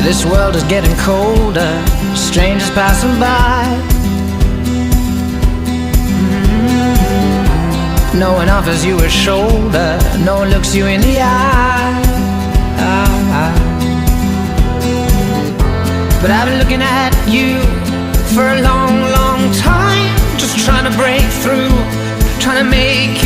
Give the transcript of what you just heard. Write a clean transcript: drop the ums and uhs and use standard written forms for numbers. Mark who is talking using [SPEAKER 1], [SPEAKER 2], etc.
[SPEAKER 1] This world is getting colder, strangers passing by. No one offers you a shoulder, no one looks you in the eye. But I've been looking at you for a long, long time, just trying to break through, trying to make